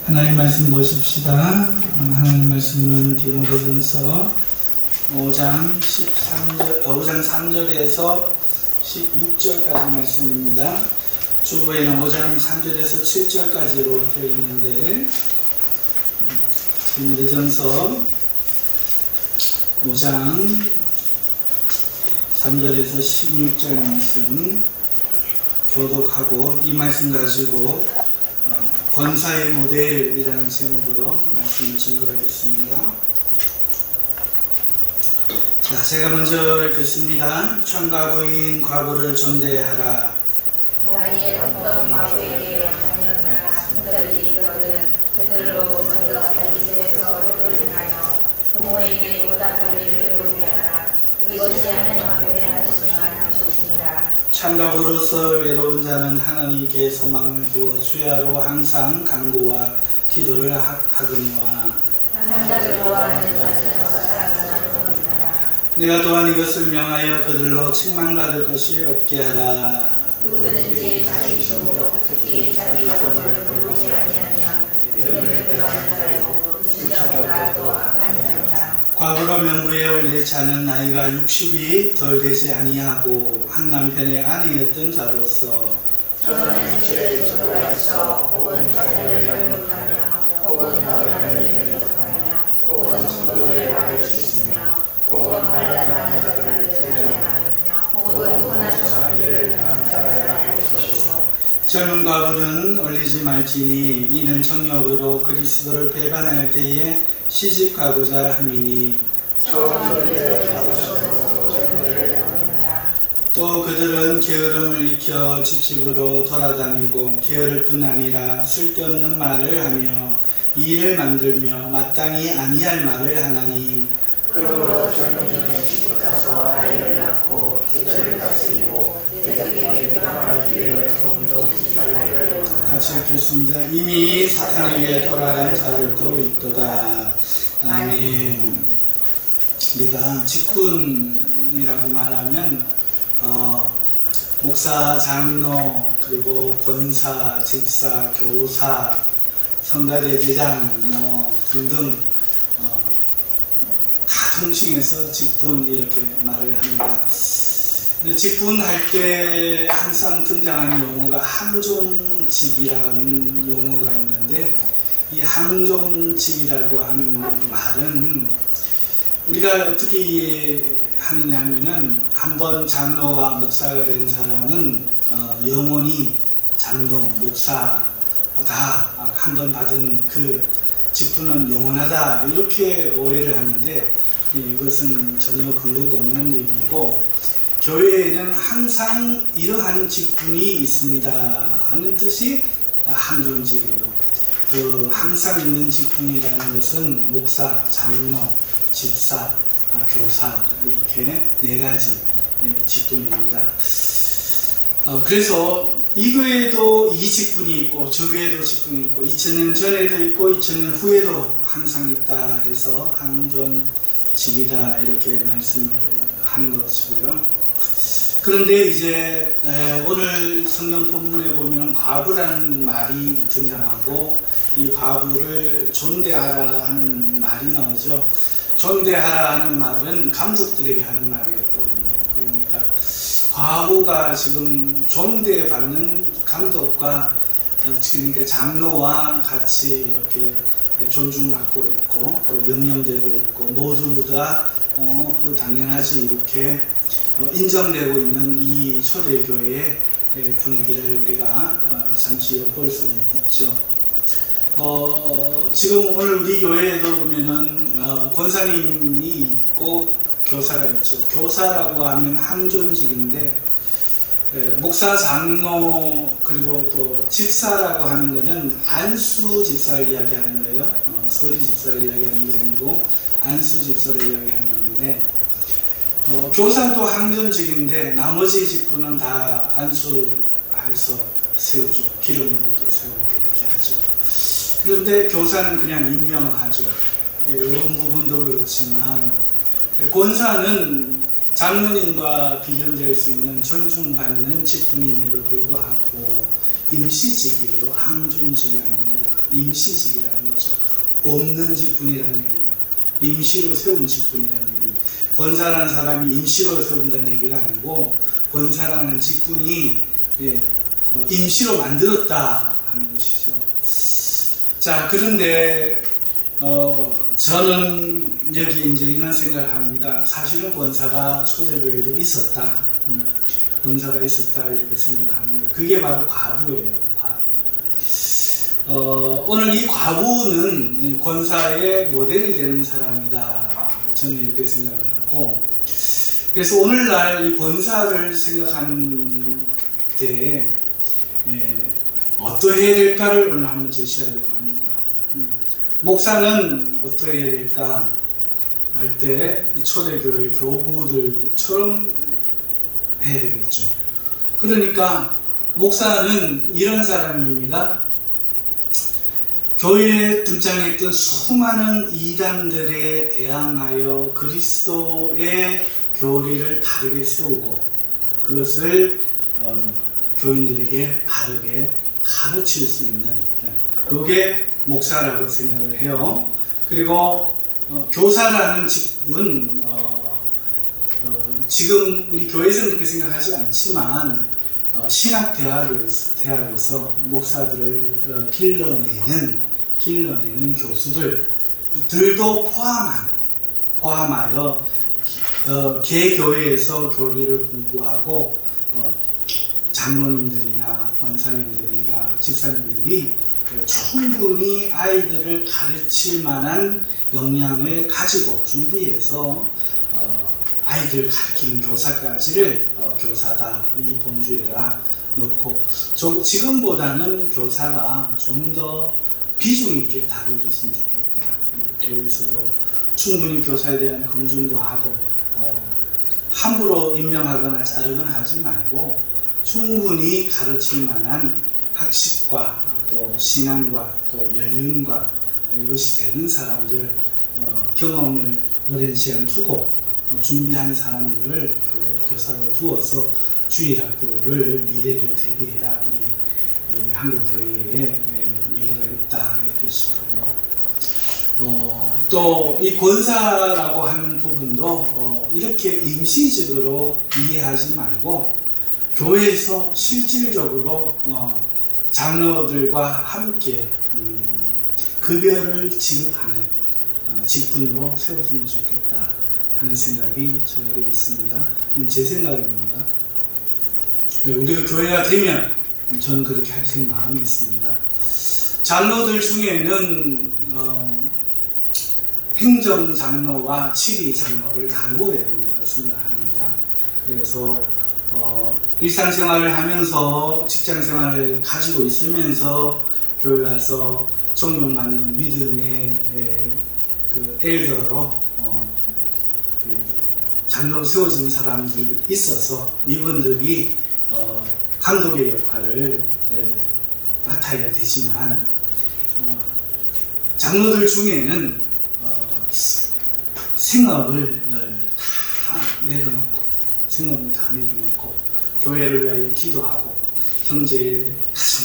하나님 말씀 보십시다. 하나님 말씀은 디모데전서 5장 3절에서 16절까지 말씀입니다. 주보에는 5장 3절에서 7절까지로 되어 있는데, 디모데전서 5장 3절에서 16절 말씀 교독하고, 이 말씀 가지고 권사의 모델이라는 제목으로 말씀을 증거하겠습니다. 자, 제가 먼저 읽겠습니다. 천가부인 과부를 존대하라. 만일 어떤 과부에게 자녀나 손자들이 있거든 그들로 먼저 자기 집에서 옳을 행하여 부모에게 보답하기를 배우게 하라. 이것이 하나님 앞에 하시는 것이니라. 창가부로서 외로운 자는 하나님께 소망을 두어 주야로 항상 간구와 기도를 하거니와, 한자를 좋아하는 자는 살아가는 것이니라. 내가 또한 이것을 명하여 그들로 책망받을 것이 없게 하라. 누구든지 자기 종족 특히 자기 가족을 돌보지 아니하면 이름을 배반한 자요 신자보다 더 악한 자니라. 과부로 명부에 올릴 자는 나이가 60이 덜 되지 아니하고 한 남편의 아내였던 자로서 저는 죄를 주도하여 혹은 자녀를 열육하며 혹은 어른을 교육하며 혹은 성도를 바를 수 있으며 혹은 환난하는 자들을 존경하며 혹은 고난 성리를 당한 자를 알고 싶으며 젊은 과부는 올리지 말지니 이는 정력으로 그리스도를 배반할 때에 시집가고자 함이니, 또 그들은 게으름을 익혀 집집으로 돌아다니고 게으를 뿐 아니라 쓸데없는 말을 하며 일을 만들며 마땅히 아니할 말을 하나니, 그러므로 젊은이는 시집가서 아이를 낳고 집을 다스리고 대적에게 비방할 기회를 종종 주지 말라고. 같이 읽겠습니다. 이미 사탄에게 돌아간 자들도 있도다. 아멘. 우리가 직분이라고 말하면 목사, 장로, 그리고 권사, 집사, 교사, 성가대 대장 등등 다 통칭해서 직분 이렇게 말을 합니다. 근데 직분할 때 항상 등장하는 용어가 항존직이라는 용어가 있는데, 이 항존직이라고 하는 말은 우리가 어떻게 이해하느냐 하면은, 한번 장로와 목사가 된 사람은 영원히 장로, 목사 다 한 번 받은 그 직분은 영원하다, 이렇게 오해를 하는데, 이것은 전혀 근거가 없는 얘기고, 교회에는 항상 이러한 직분이 있습니다 하는 뜻이 항존직이에요. 그 항상 있는 직분이라는 것은 목사, 장로, 집사, 교사, 이렇게 네 가지 직분입니다. 그래서 이 교회에도 이 직분이 있고 저 교회에도 직분이 있고 2000년 전에도 있고 2000년 후에도 항상 있다 해서 항존직이다 이렇게 말씀을 한 것이고요. 그런데 이제 오늘 성경 본문에 보면 과부라는 말이 등장하고, 이 과부를 존대하라 하는 말이 나오죠. 존대하라 하는 말은 감독들에게 하는 말이었거든요. 그러니까 과부가 지금 존대받는 감독과, 그러니까 장로와 같이 이렇게 존중받고 있고 또 명령되고 있고, 모두 다 그거 당연하지 이렇게 인정되고 있는 이 초대교회의 분위기를 우리가 잠시 엿볼 수 있죠. 지금 오늘 우리 교회에도 보면은 권사님이 있고 교사가 있죠. 교사라고 하면 항존직인데, 목사, 장로, 그리고 또 집사라고 하는 것은 안수 집사를 이야기하는 거예요. 서리 집사를 이야기하는 게 아니고 안수 집사를 이야기하는 건데, 교사도 항존직인데 나머지 직분은 다 안수해서 세우죠. 기름부도 세우고 이렇게 하죠. 그런데 교사는 그냥 임명하죠. 이런 부분도 그렇지만, 권사는 장로님과 비견될 수 있는 존중받는 직분임에도 불구하고 임시직이에요. 항존직이 아닙니다. 임시직이라는 거죠. 없는 직분이라는 얘기예요. 임시로 세운 직분이라는 얘기예요. 권사라는 사람이 임시로 세운다는 얘기가 아니고 권사라는 직분이 임시로 만들었다 하는 것이죠. 자, 그런데 저는 여기 이제 이런 생각을 합니다. 사실은 권사가 초대교회도 있었다. 권사가 있었다 이렇게 생각을 합니다. 그게 바로 과부예요. 과부. 오늘 이 과부는 권사의 모델이 되는 사람이다. 저는 이렇게 생각을 하고, 그래서 오늘날 이 권사를 생각하는 때 어떠해야 될까를 오늘 한번 제시하려고 합니다. 목사는 어떠해야 될까 할 때 초대교회 교부들처럼 해야 되겠죠. 그러니까 목사는 이런 사람입니다. 교회에 등장했던 수많은 이단들에 대항하여 그리스도의 교리를 바르게 세우고 그것을 교인들에게 바르게 가르칠 수 있는 그게 목사라고 생각을 해요. 그리고 교사라는 직분 지금 우리 교회에서는 그렇게 생각하지 않지만 신학대학에서 목사들을 길러내는 교수들도 포함하여 개교회에서 교리를 공부하고 장로님들이나 권사님들이나 집사님들이 충분히 아이들을 가르칠 만한 역량을 가지고 준비해서 아이들을 가르치는 교사까지를 교사다, 이 범주에다 넣고 지금보다는 교사가 좀 더 비중 있게 다뤄줬으면 좋겠다. 교회에서도 충분히 교사에 대한 검증도 하고 함부로 임명하거나 자르거나 하지 말고 충분히 가르칠 만한 학식과 또 신앙과 또 연륜과 이것이 되는 사람들 경험을 오랜 시간 두고 준비한 사람들을 교사로 두어서 주일학교를 미래를 대비해야 우리 한국 교회에 미래가 있다 이렇게 싶고요. 또 이 권사라고 하는 부분도 이렇게 임시적으로 이해하지 말고 교회에서 실질적으로 장로들과 함께 급여를 지급하는 직분으로 세웠으면 좋겠다 하는 생각이 저에게 있습니다. 제 생각입니다. 우리가 교회가 되면 저는 그렇게 할 마음이 있습니다. 장로들 중에는 행정장로와 치리장로를 나누어야 된다고 생각합니다. 그래서 일상생활을 하면서 직장생활을 가지고 있으면서 교회 와서 존경받는 믿음의 그 엘더로 장로 세워진 사람들 있어서 이분들이 감독의 역할을 맡아야 되지만 장로들 중에는 생업을 다 내려놓고 교회를 위하여 기도하고 경제에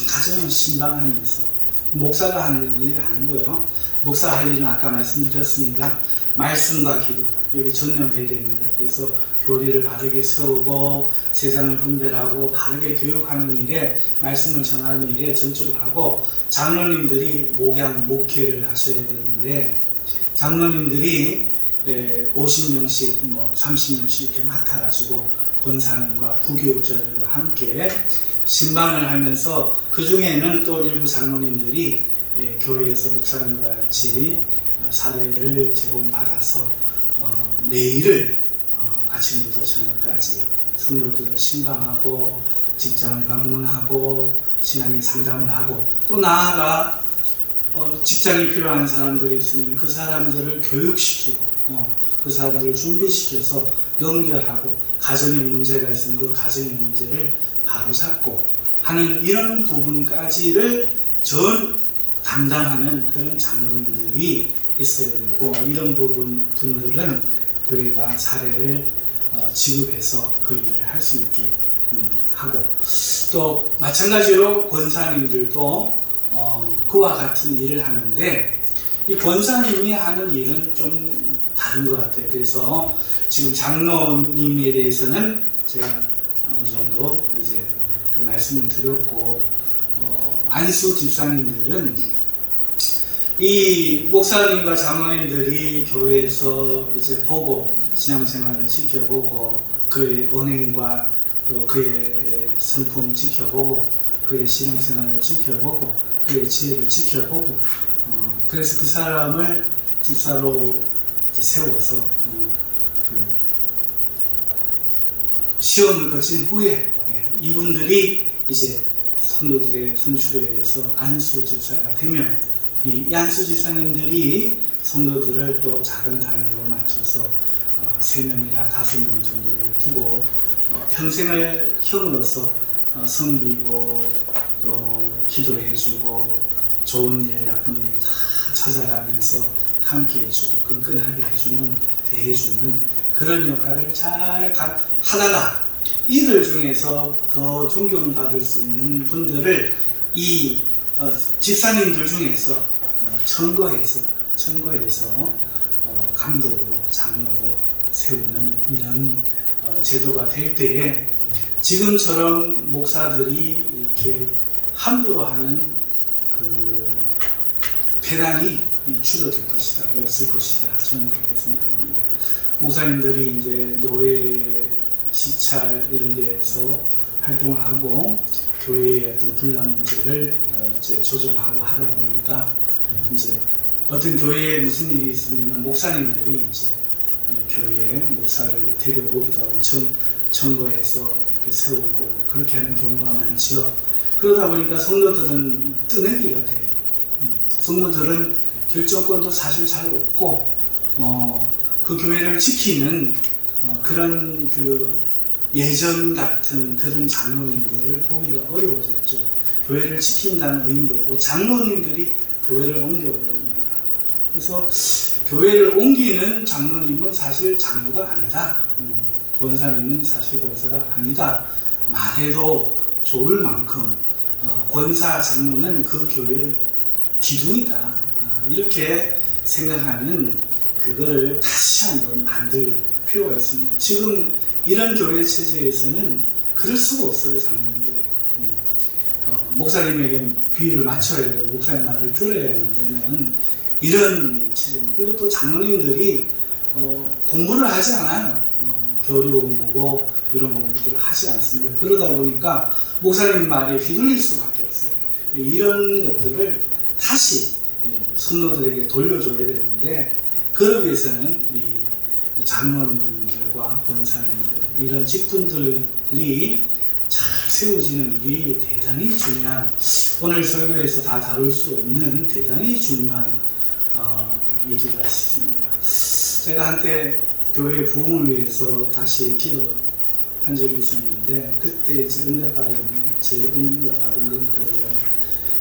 가정을 신방하면서 목사가 하는 일이 아니고요. 목사 할 일은 아까 말씀드렸습니다. 말씀과 기도 여기 전념해야 됩니다. 그래서 교리를 바르게 세우고 세상을 분별하고 바르게 교육하는 일에 말씀을 전하는 일에 전적으로 하고 장로님들이 목회를 하셔야 되는데 장로님들이 50명씩 30명씩 이렇게 맡아가지고 권사님과 부교육자들과 함께 신방을 하면서 그 중에는 또 일부 장로님들이 교회에서 목사님과 같이 사례를 제공받아서 매일을 아침부터 저녁까지 성도들을 신방하고 직장을 방문하고 신앙의 상담을 하고 또 나아가 직장이 필요한 사람들이 있으면 그 사람들을 교육시키고 그 사람들을 준비시켜서 연결하고 가정에 문제가 있으면 그 가정의 문제를 바로잡고 하는 이런 부분까지를 담당하는 그런 장로님들이 있어야 되고 이런 분들은 교회가 사례를 지급해서 그 일을 할 수 있게 하고 또 마찬가지로 권사님들도 그와 같은 일을 하는데 이 권사님이 하는 일은 좀 다른 것 같아요. 그래서 지금 장로님에 대해서는 제가 어느 정도 이제 그 말씀을 드렸고 안수 집사님들은 이 목사님과 장로님들이 교회에서 이제 보고 신앙생활을 지켜보고 그의 언행과 또 그의 성품 지켜보고 그의 신앙생활을 지켜보고 그의 지혜를 지켜보고 그래서 그 사람을 집사로 세워서 그 시험을 거친 후에 이분들이 이제 성도들의 선출에 의해서 안수 집사가 되면 이 안수 집사님들이 성도들을 또 작은 단위로 맞춰서 3명이나 5명 정도를 두고 평생을 형으로서 섬기고 또 기도해주고 좋은 일 나쁜 일 다 찾아가면서 함께 해주고 끈끈하게 해주는 대해주는 그런 역할을 잘 하다가 이들 중에서 더 존경받을 수 있는 분들을 이 집사님들 중에서 청거해서 감독으로 장로로 세우는 이런 제도가 될 때에 지금처럼 목사들이 이렇게 함부로 하는 그 배단이 줄어들 것이다, 없을 것이다. 저는 그렇게 생각합니다. 목사님들이 이제 노예 시찰 이런 데서 활동을 하고 교회의 어떤 분란 문제를 이제 조정하고 하다 보니까 이제 어떤 교회에 무슨 일이 있으면 목사님들이 이제 교회에 목사를 데려오기도 하고 청거해서 이렇게 세우고 그렇게 하는 경우가 많지요. 그러다 보니까 성도들은 뜨내기가 돼요. 성도들은 결정권도 사실 잘 없고 그 교회를 지키는 그런 그 예전 같은 그런 장로님들을 보기가 어려워졌죠. 교회를 지킨다는 의미도 없고 장로님들이 교회를 옮겨버립니다. 그래서 교회를 옮기는 장로님은 사실 장로가 아니다. 권사님은 사실 권사가 아니다. 말해도 좋을 만큼 권사 장로는 그 교회의 기둥이다. 이렇게 생각하는 그거를 다시 한번 만들 필요가 있습니다. 지금 이런 교회 체제에서는 그럴 수가 없어요. 장로님들이 목사님에게 비유를 맞춰야 되고 목사님 말을 들어야만 되는 이런 체제입니다. 그리고 또 장로님들이 공부를 하지 않아요. 교리 공부고 이런 공부들을 하지 않습니다. 그러다 보니까 목사님 말에 휘둘릴 수밖에 없어요. 이런 것들을 다시 성도들에게 돌려줘야 되는데 그러기 위해서는 이 장로님들과 권사님들 이런 직분들이 잘 세워지는 일이 대단히 중요한 오늘 설교에서 다 다룰 수 없는 대단히 중요한 일이라 싶습니다. 제가 한때 교회 부흥을 위해서 다시 기도한 적이 있었는데 그때 제 은혜 받은 건 그래요.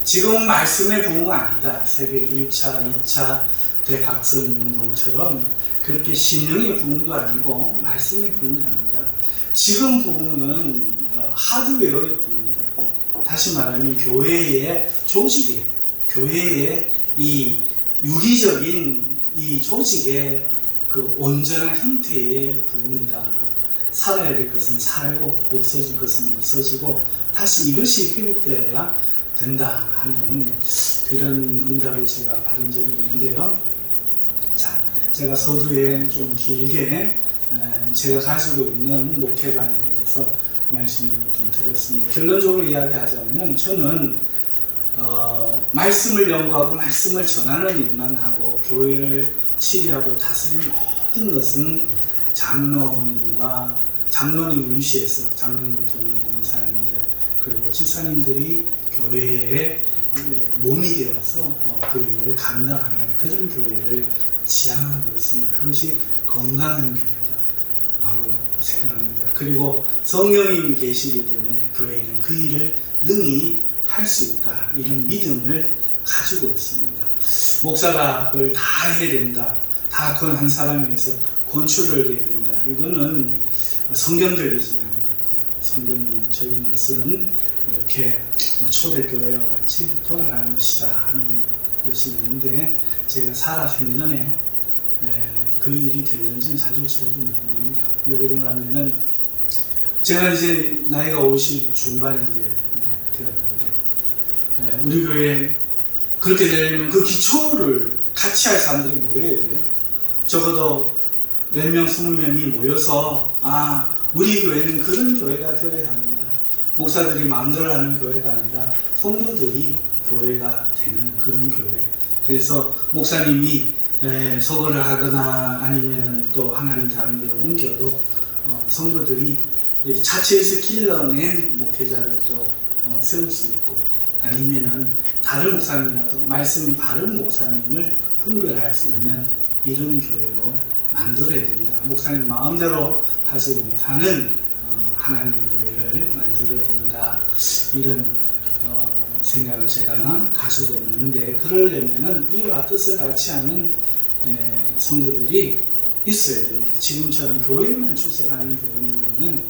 지금은 말씀의 부흥가 아니다. 세계 1차, 2차 대각성 운동처럼 그렇게 심령의 부흥도 아니고 말씀의 부흥도 아니다. 지금 부흥은 하드웨어의 부흥이다. 다시 말하면 교회의 조직에, 교회의 이 유기적인 이 조직의 그 온전한 형태의 부흥이다. 살아야 될 것은 살고 없어질 것은 없어지고 다시 이것이 회복되어야 된다 하는 그런 응답을 제가 받은 적이 있는데요. 자, 제가 서두에 좀 길게 제가 가지고 있는 목회관에 대해서 말씀을 좀 드렸습니다. 결론적으로 이야기하자면 저는 말씀을 연구하고 말씀을 전하는 일만 하고 교회를 치리하고 다스리는 모든 것은 장로님을 위시해서 장로님을 돕는 권사님들 그리고 집사님들이 교회의 몸이 되어서 그 일을 감당하는 그런 교회를 지향하고 있습니다. 그것이 건강한 교회다라고 생각합니다. 그리고 성령님이 계시기 때문에 교회는 그 일을 능히 할 수 있다. 이런 믿음을 가지고 있습니다. 목사가 그걸 다 해야 된다. 다 그 한 사람에서 건축을 해야 된다. 이거는 성경적이지 않은 것 같아요. 성경적인 것은 이렇게 초대교회와 같이 돌아가는 것이다 하는 것이 있는데, 제가 살아생전에 그 일이 될는지는 사실 저도 모릅니다. 왜 그런가 하면은 제가 이제 나이가 50 중반에 이제 되었는데, 우리 교회에 그렇게 되려면 그 기초를 같이 할 사람들이 모여야 돼요. 적어도 10명, 20명이 모여서 우리 교회는 그런 교회가 되어야 합니다. 목사들이 마음대로 하는 교회가 아니라 성도들이 교회가 되는 그런 교회. 그래서 목사님이 서거를 하거나 아니면 또 하나님 다른 데로 옮겨도 성도들이 자체에서 길러낸 목회자를 또 세울 수 있고, 아니면은 다른 목사님이라도 말씀이 바른 목사님을 분별할 수 있는 이런 교회로 만들어야 된다. 목사님 마음대로 하지 못하는 하나님의 교회를 만들어야 된다. 이런 생각을 제가 가지고 있는데, 그러려면은 이와 뜻을 같이 하는 성도들이 있어야 됩니다. 지금처럼 교회만 출석하는 교인들로는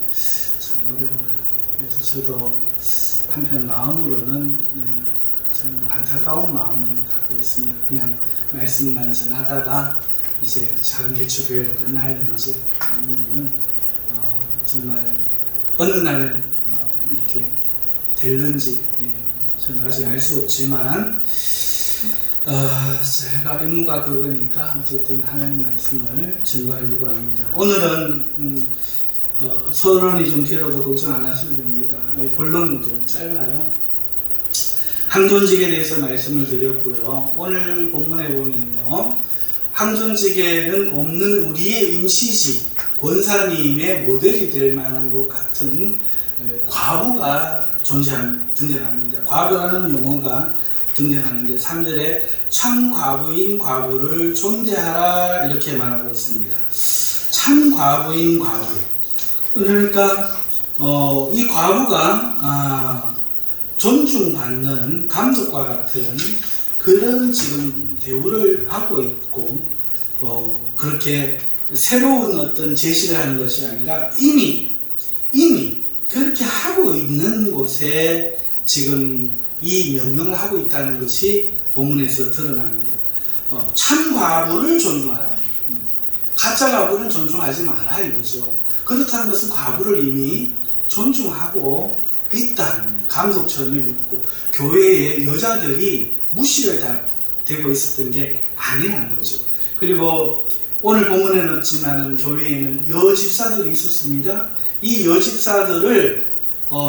참 어려워요. 그래서 저도 한편 마음으로는 참 안타까운 마음을 갖고 있습니다. 그냥 말씀만 전하다가 이제 작은 개척교회로 끝날는지, 아니면은 정말 어느 날 이렇게 될는지 저는 아직 알 수 없지만, 제가 임무가 그거니까 어쨌든 하나님 말씀을 증거하려고 합니다. 오늘은 서론이 좀 길어도 걱정 안 하셔도 됩니다. 본론도 짧아요. 항존직에 대해서 말씀을 드렸고요. 오늘 본문에 보면요, 항존직에는 없는 우리의 임시직, 권사님의 모델이 될 만한 것 같은 과부가 등장합니다. 과부라는 용어가 등장하는데 3절에 참 과부인 과부를 존대하라 이렇게 말하고 있습니다. 참 과부인 과부. 그러니까 이 과부가 존중받는 감독과 같은 그런 지금 대우를 받고 있고, 그렇게 새로운 어떤 제시를 하는 것이 아니라 이미 그렇게 하고 있는 곳에 지금 이 명령을 하고 있다는 것이 본문에서 드러납니다. 참 과부를 존중하라. 가짜 과부는 존중하지 마라 이거죠. 그렇다는 것은 과부를 이미 존중하고 있다는, 감독처럼 있고, 교회에 여자들이 무시가 되고 있었던 게 아니라는 거죠. 그리고 오늘 본문에는 없지만 교회에는 여집사들이 있었습니다. 이 여집사들을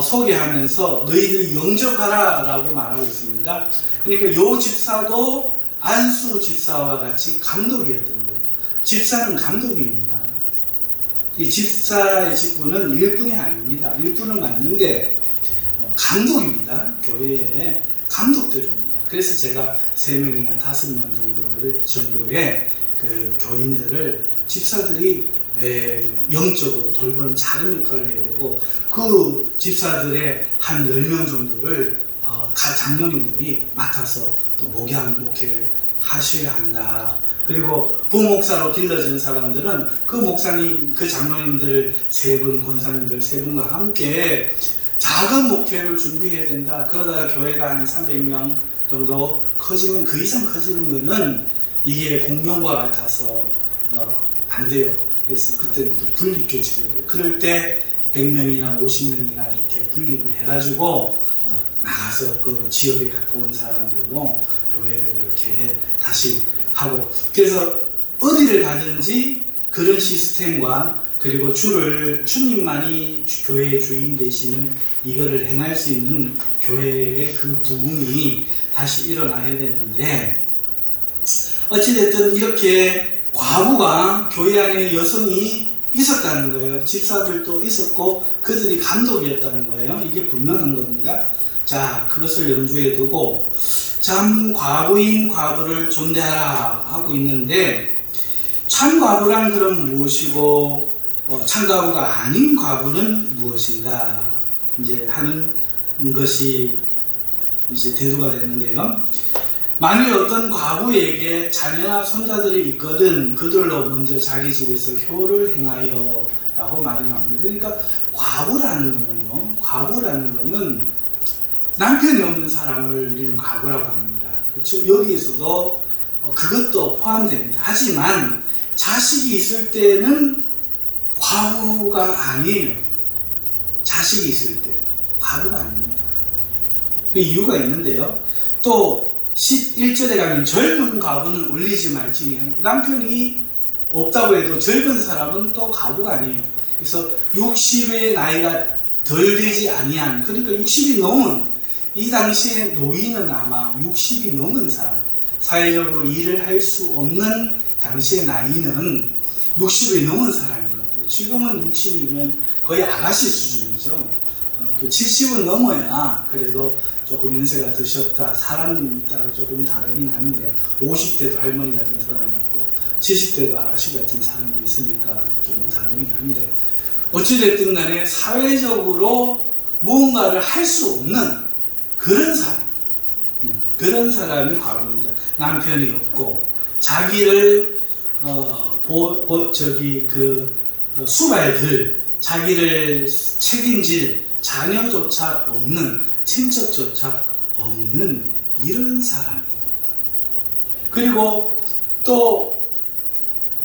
소개하면서 너희들이 영접하라 라고 말하고 있습니다. 그러니까 여집사도 안수 집사와 같이 감독이었던 거예요. 집사는 감독입니다. 이 집사의 직분은 일꾼이 아닙니다. 일꾼은 맞는데 감독입니다. 교회의 감독들입니다. 그래서 제가 3명이나 5명 정도의 그 교인들을 집사들이 영적으로 돌보는 작은 역할을 해야 되고, 그 집사들의 한 10명 정도를 장로님들이 맡아서 또 목회를 하셔야 한다. 그리고 부목사로 길러진 사람들은 그 목사님, 그 장로님들 3분, 권사님들 3분과 함께 작은 목회를 준비해야 된다. 그러다가 교회가 한 300명 정도 커지면, 그 이상 커지는 거는 이게 공룡과 같아서 안 돼요. 그래서 그때는 또 분립교체가 돼요. 그럴 때 100명이나 50명이나 이렇게 분립을 해가지고 나가서 그 지역에 가까운 사람들로 교회를 그렇게 다시 하고, 그래서 어디를 가든지 그런 시스템과, 그리고 주님만이 교회의 주인 되시는 이거를 행할 수 있는 교회의 그 부흥이 다시 일어나야 되는데, 어찌됐든 이렇게 과부가 교회 안에 여성이 있었다는 거예요. 집사들도 있었고 그들이 감독이었다는 거예요. 이게 분명한 겁니다. 자, 그것을 염두에 두고 참 과부인 과부를 존대하라 하고 있는데, 참 과부란 그럼 무엇이고 참 과부가 아닌 과부는 무엇인가 이제 하는 것이 이제 대두가 되는데요. 만일 어떤 과부에게 자녀나 손자들이 있거든 그들로 먼저 자기 집에서 효를 행하여 라고 말이 나옵니다. 그러니까 과부라는 거는 남편이 없는 사람을 우리는 과부라고 합니다. 그렇죠? 여기에서도 그것도 포함됩니다. 하지만 자식이 있을 때는 과부가 아니에요. 자식이 있을 때 과부가 아닙니다. 그 이유가 있는데요. 또 11절에 가면 젊은 과부는 올리지 말지니 남편이 없다고 해도 젊은 사람은 또 과부가 아니에요. 그래서 60의 나이가 덜 되지 아니한, 그러니까 60이 넘은, 이 당시에 노인은 아마 60이 넘은 사람, 사회적으로 일을 할 수 없는 당시의 나이는 60이 넘은 사람인 것 같아요. 지금은 60이면 거의 아가씨 수준이죠. 70은 넘어야 그래도 조금 연세가 드셨다, 사람 따라 조금 다르긴 한데 50대도 할머니 같은 사람이 있고 70대도 아가씨 같은 사람이 있으니까 조금 다르긴 한데, 어찌됐든 간에 사회적으로 무언가를 할 수 없는 그런 사람, 그런 사람이 과부입니다. 남편이 없고 자기를 수발들, 자기를 책임질 자녀조차 없는, 친척조차 없는 이런 사람. 그리고 또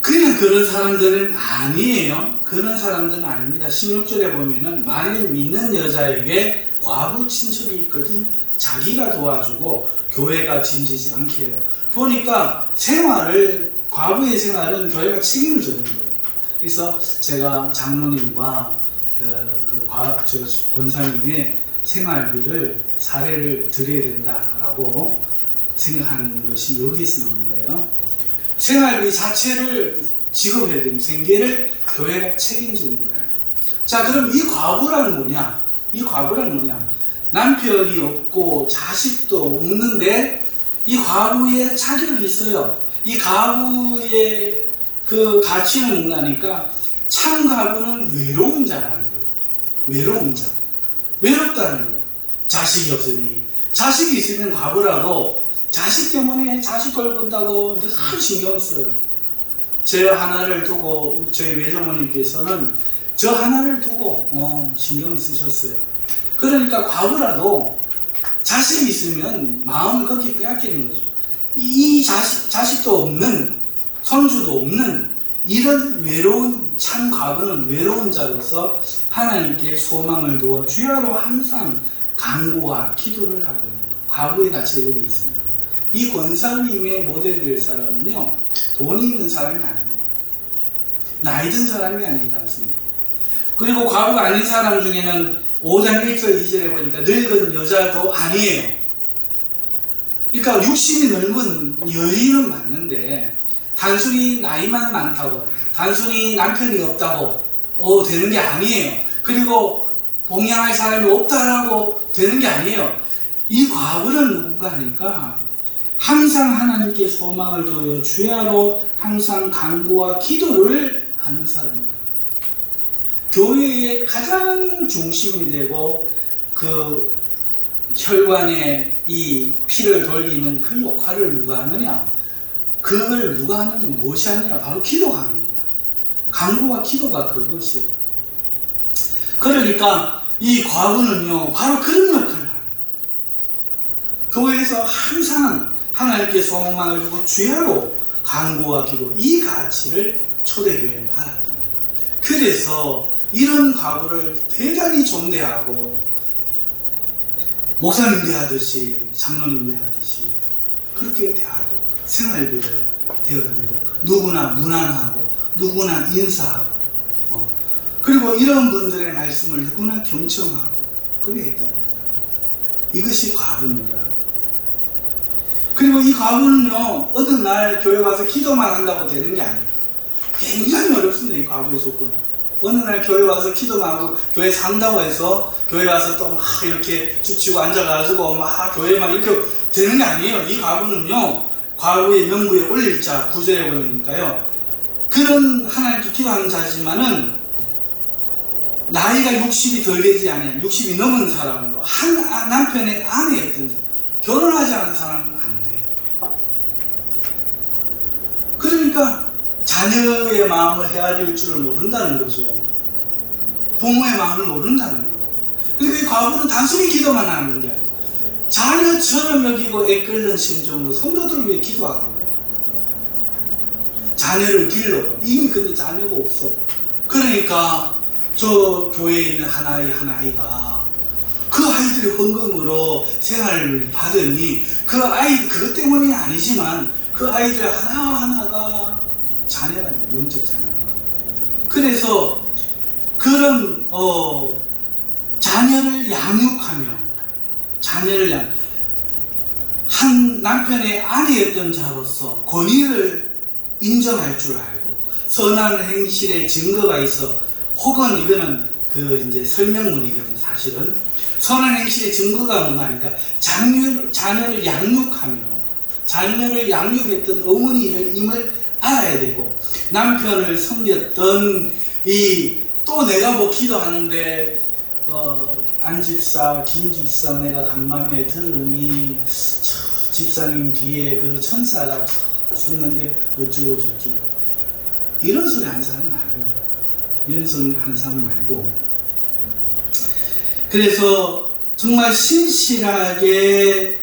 그냥 그런 사람들은 아니에요. 그런 사람들은 아닙니다. 16절에 보면은 만일 믿는 여자에게 과부 친척이 있거든 자기가 도와주고 교회가 짐지지 않게 해요. 보니까 과부의 생활은 교회가 책임을 져는 거예요. 그래서 제가 장로님과 권사님의 생활비를 사례를 드려야 된다라고 생각한 것이 여기에서 나온 거예요. 생활비 자체를 지급해야 되는 생계를 교회가 책임지는 거예요. 자, 그럼 이 과부란 뭐냐? 남편이 없고 자식도 없는데 이 과부의 자격이 있어요. 이 과부의 그 가치는 뭐냐니까 참 과부는 외로운 자라는 거예요. 외로운 자. 외롭다는 거예요. 자식이 없으니. 자식이 있으면 과부라도 자식 때문에 자식 돌본다고 늘 신경을 써요. 저 하나를 두고 저희 외조모님께서는 저 하나를 두고 신경을 쓰셨어요. 그러니까 과부라도 자식이 있으면 마음을 그렇게 빼앗기는 거죠. 이 자식도 없는, 손주도 없는 이런 외로운, 참 과부는 외로운 자로서 하나님께 소망을 두어 주야로 항상 간구와 기도를 하고 있는 거예요. 과부의 가치가 여기 있습니다. 이 권사님의 모델이 될 사람은요, 돈이 있는 사람이 아닙니다. 나이 든 사람이 아니다. 그리고 과부가 아닌 사람 중에는 5장 1절 2절에 보니까 늙은 여자도 아니에요. 그러니까 60이 넘은 여인은 맞는데 단순히 나이만 많다고, 단순히 남편이 없다고 되는 게 아니에요. 그리고 봉양할 사람이 없다라고 되는 게 아니에요. 이 과부는 누군가 하니까 항상 하나님께 소망을 두어 주야로 항상 간구와 기도를 하는 사람입니다. 교회의 가장 중심이 되고 그 혈관에 이 피를 돌리는 그 역할을 누가 하느냐? 그걸 누가 하느냐? 무엇이 하느냐? 바로 기도가 합니다. 간구와 기도가 그것이에요. 그러니까 이 과부는요, 바로 그런 역할을 합니다. 교회에서 항상 하나님께 소망을 두고 주야로 간구와 기도, 이 가치를 초대교회는 알았던 거예요. 그래서 이런 과부를 대단히 존대하고 목사님 대하듯이, 장로님 대하듯이 그렇게 대하고 생활비를 대어드리고 누구나 문안하고 누구나 인사하고 그리고 이런 분들의 말씀을 누구나 경청하고 그렇게 했다는 겁니다. 이것이 과부입니다. 그리고 이 과부는요, 어느 날 교회 와서 기도만 한다고 되는 게 아니에요. 굉장히 어렵습니다. 이 과부의 조건은. 어느 날 교회 와서 기도만 하고 교회 산다고 해서 교회 와서 또 막 이렇게 주치고 앉아가지고 막 교회만 이렇게 되는 게 아니에요. 이 과부는요, 과부의 명부에 올릴 자 9절에 보니까요, 그런 하나님께 기도하는 자지만은 나이가 60이 덜 되지 않은 60이 넘은 사람으로 한 남편의 아내였던 자, 결혼하지 않은 사람은 안 돼요. 그러니까 자녀의 마음을 헤아릴 줄을 모른다는 거죠. 부모의 마음을 모른다는 거예요. 그러니까 이 과부는 단순히 기도만 하는 게 아니고 자녀처럼 여기고 애끓는 심정으로 성도들을 위해 기도하고 자녀를 길러. 이미 근데 자녀가 없어. 그러니까 저 교회에 있는 하나이가 그 아이들의 헌금으로 생활을 받으니 그 아이 그것 때문이 아니지만 그 아이들 하나하나가 자녀가 돼요. 영적 자녀가. 그래서 그런 자녀를 양육하며 한 남편의 아내였던 자로서 권위를 인정할 줄 알고 선한 행실의 증거가 있어 혹은 이거는 그 이제 설명문이거든요. 사실은 선한 행실의 증거가 뭔가 하니까 자녀를 양육했던 어머니임을 알아야 되고 남편을 섬겼던 또 내가 뭐 기도하는데 안 집사, 김 집사 내가 간밤에 들으니 집사님 뒤에 그 천사가 섰는데 어쩌고 저쩌고 이런 소리 하는 사람 말고 그래서 정말 신실하게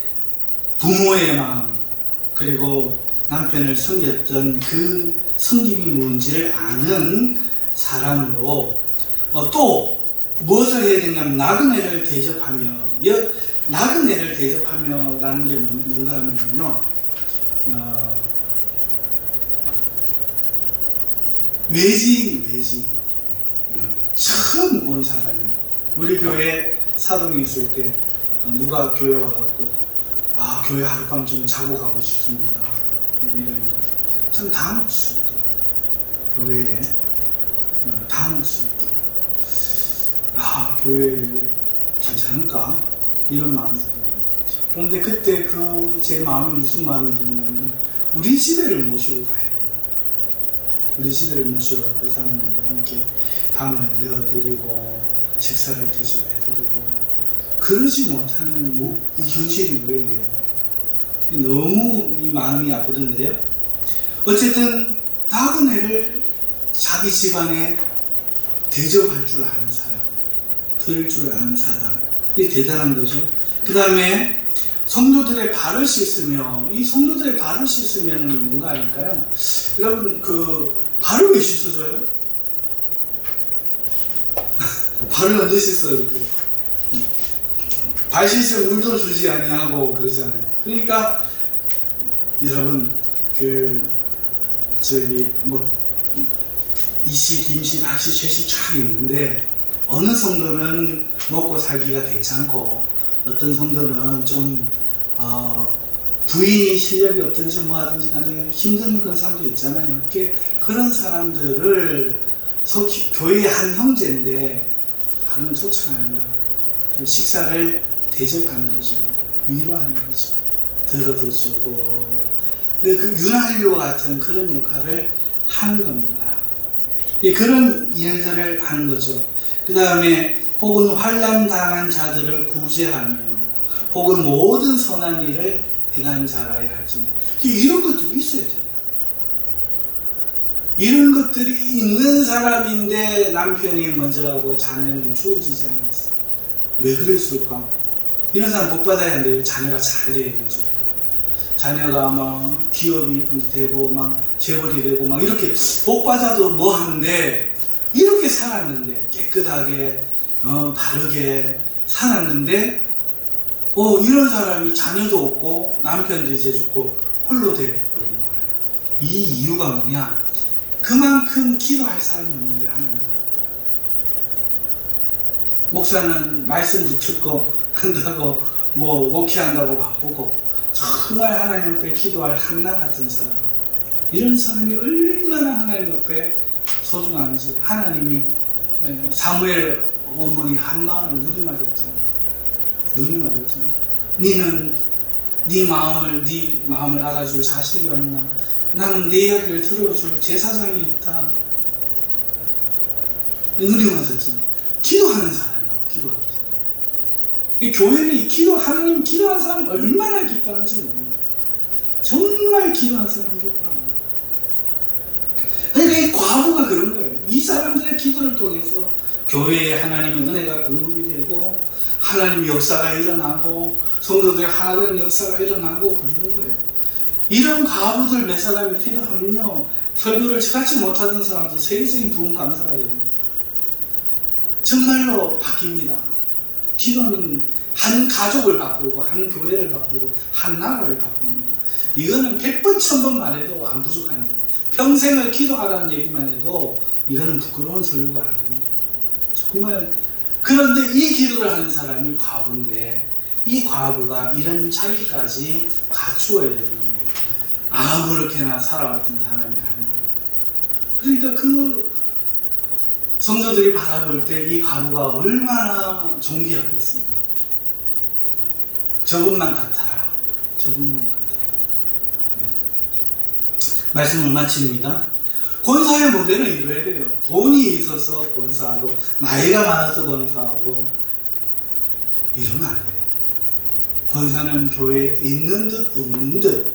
부모의 마음 그리고 남편을 섬겼던 그 섬김이 뭔지를 아는 사람으로 또 무엇을 해야 되냐면 나그네를 대접하며라는 게 뭔가 하면요 외지인 처음 온 사람이에요. 우리 교회 사동에 있을 때 누가 교회 와갖고 교회 하룻밤 좀 자고 가고 싶습니다 이러는 거 참 당황할 수 있대요. 교회에 당황할 수 있대요. 교회 괜찮을까? 이런 마음이 들어요. 그런데 그때 제 마음이 무슨 마음이 드냐면 우리 집에를 모시고 가야 돼요. 우리 집에를 모셔갖고 사람들과 함께 방을 내어드리고 식사를 대접해드리고 그러지 못하는 이 현실이 뭐예요? 너무 이 마음이 아프던데요. 어쨌든 나그네를 자기 집안에 대접할 줄 아는 사람, 들을 줄 아는 사람, 이게 대단한 거죠. 그 다음에 성도들의 발을 씻으며 이 성도들의 발을 씻으면 뭔가 할까요? 여러분 발을 왜 씻어줘요? 발을 언제 씻어줘요? 발 씻으면 물도 주지 아니하고 그러잖아요. 그러니까 여러분 이씨, 김씨, 박씨, 최씨 쫙 있는데 어느 성도는 먹고 살기가 괜찮고 어떤 성도는 좀 부인이 실력이 없든지 뭐 하든지 간에 힘든 그런 사람도 있잖아요. 그런 사람들을 교회의 한 형제인데 하는 초청하는 거예요. 식사를 대접하는 거죠. 위로하는 거죠. 들어도 주고 그 윤활유와 같은 그런 역할을 하는 겁니다. 그런 일들을 하는 거죠. 그 다음에 혹은 환난당한 자들을 구제하며 혹은 모든 선한 일을 행한 자라야 하지. 이런 것들이 있어야 돼요. 이런 것들이 있는 사람인데 남편이 먼저 하고 자녀는 주어지지 않았어. 왜 그랬을까? 이런 사람 못 받아야 안 돼요. 자녀가 잘 돼야 되죠. 자녀가 막 기업이 되고 막 재벌이 되고 막 이렇게 복 받아도 뭐 하는데 이렇게 살았는데 깨끗하게 바르게 살았는데 이런 사람이 자녀도 없고 남편도 이제 죽고 홀로 돼버린 거예요. 이 이유가 뭐냐? 그만큼 기도할 사람이 없는 게 하나입니다. 목사는 말씀 붙잡고 한다고 목회한다고 바쁘고 정말 하나님 앞에 기도할 한나 같은 사람, 이런 사람이 얼마나 하나님 앞에 소중한지. 하나님이 사무엘 어머니 한나는 눈이 맞았잖아. 니는 네 마음을 알아줄 자식이 없나? 나는 내 이야기를 들어줄 제사장이 있다. 눈이 맞았잖아. 기도하는 사람이라고. 기도하는 사람. 이 교회는 하나님 기도한 사람 얼마나 기뻐하는지 모릅니다. 정말 기도한 사람 기뻐합니다. 그러니까 이 과부가 그런 거예요. 이 사람들의 기도를 통해서 교회에 하나님의 은혜가 공급이 되고 하나님의 역사가 일어나고 성도들의 하나 되는 역사가 일어나고 그러는 거예요. 이런 과부들 몇 사람이 필요하면요, 설교를 저같이 못하던 사람도 세계적인 부흥 강사가 됩니다. 정말로 바뀝니다. 기도는 한 가족을 바꾸고 한 교회를 바꾸고 한 나라를 바꿉니다. 이거는 100번 1000번 말해도 안 부족한 얘기예요. 평생을 기도하라는 얘기만 해도 이거는 부끄러운 설교가 아닙니다. 정말. 그런데 이 기도를 하는 사람이 과부인데 이 과부가 이런 자기까지 갖추어야 되는 거예요. 아무렇게나 살아왔던 사람이 아닙니다. 그러니까 그 성도들이 바라볼 때 이 과부가 얼마나 존귀하겠습니까? 저분만 같아라. 저분만 같아라. 네. 말씀을 마칩니다. 권사의 모델은 이래야 돼요. 돈이 있어서 권사하고 나이가 많아서 권사하고 이러면 안 돼요. 권사는 교회에 있는 듯 없는 듯,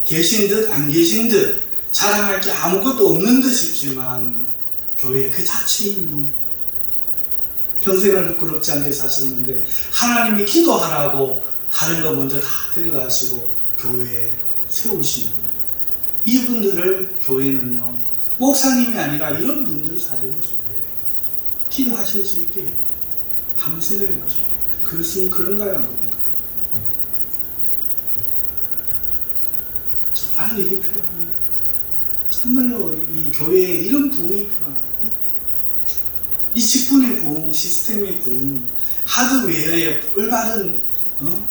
계신 듯 안 계신 듯, 자랑할 게 아무것도 없는 듯 싶지만 교회 그 자체인 분. 평생을 부끄럽지 않게 사셨는데 하나님이 기도하라고 다른 거 먼저 다 데려가시고 교회에 세우신 분. 이분들을 교회는요, 목사님이 아니라 이런 분들 사례를 줘야 돼요. 기도하실 수 있게 해야 돼요. 한번 생각해 보세요. 그것은 그런가요, 안 그런가요? 정말 이게 필요합니다. 정말로 이 교회에 이런 부흥이 필요합니다. 이 직분의 부흥, 시스템의 부흥, 하드웨어의 올바른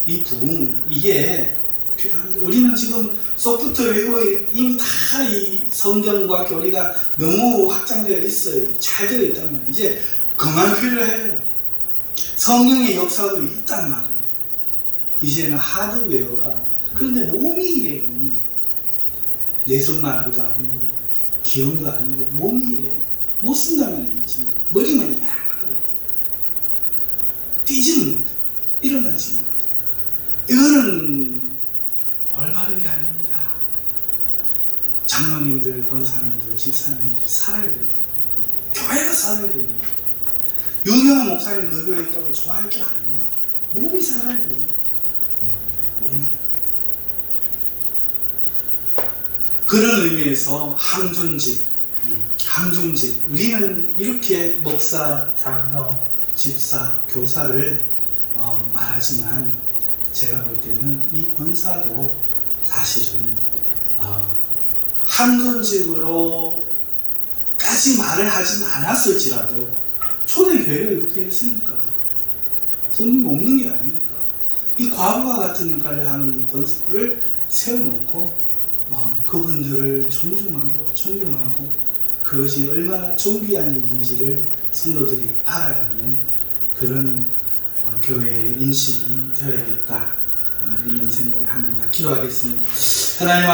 이 부흥, 이게 필요합니다. 우리는 지금 소프트웨어에 이미 다 이 성경과 교리가 너무 확장되어 있어요. 잘 되어 있단 말이에요. 이제 그만 필요해요. 성령의 역사도 있단 말이에요. 이제는 하드웨어가. 그런데 몸이 이래요. 몸이. 내성마비도 아니고 기형도 아니고 몸이 이래요. 못 쓴단 말이에요. 머리만 이만하고 뛰지는 못해요. 일어나지 못해요. 이거는 올바른 게 아닙니다. 장로님들, 권사님들, 집사님들이 살아야 됩니다. 교회가 살아야 됩니다. 유명한 목사님 그 교회에 있다고 좋아할 게 아닙니다. 몸이 살아야 돼요. 몸이. 그런 의미에서 항존직, 우리는 이렇게 목사, 장로, 집사, 교사를 말하지만 제가 볼 때는 이 권사도 사실은 항존직으로까지 말을 하진 않았을지라도 초대교회를 이렇게 했으니까 성경이 없는 게 아닙니까? 이 과부와 같은 역할을 하는 권사들을 세워놓고 그분들을 존중하고 존경하고 그것이 얼마나 존귀한 일인지를 성도들이 알아가는 그런 교회의 인식이 되어야겠다, 이런 생각을 합니다. 기도하겠습니다. 하나님 아버지,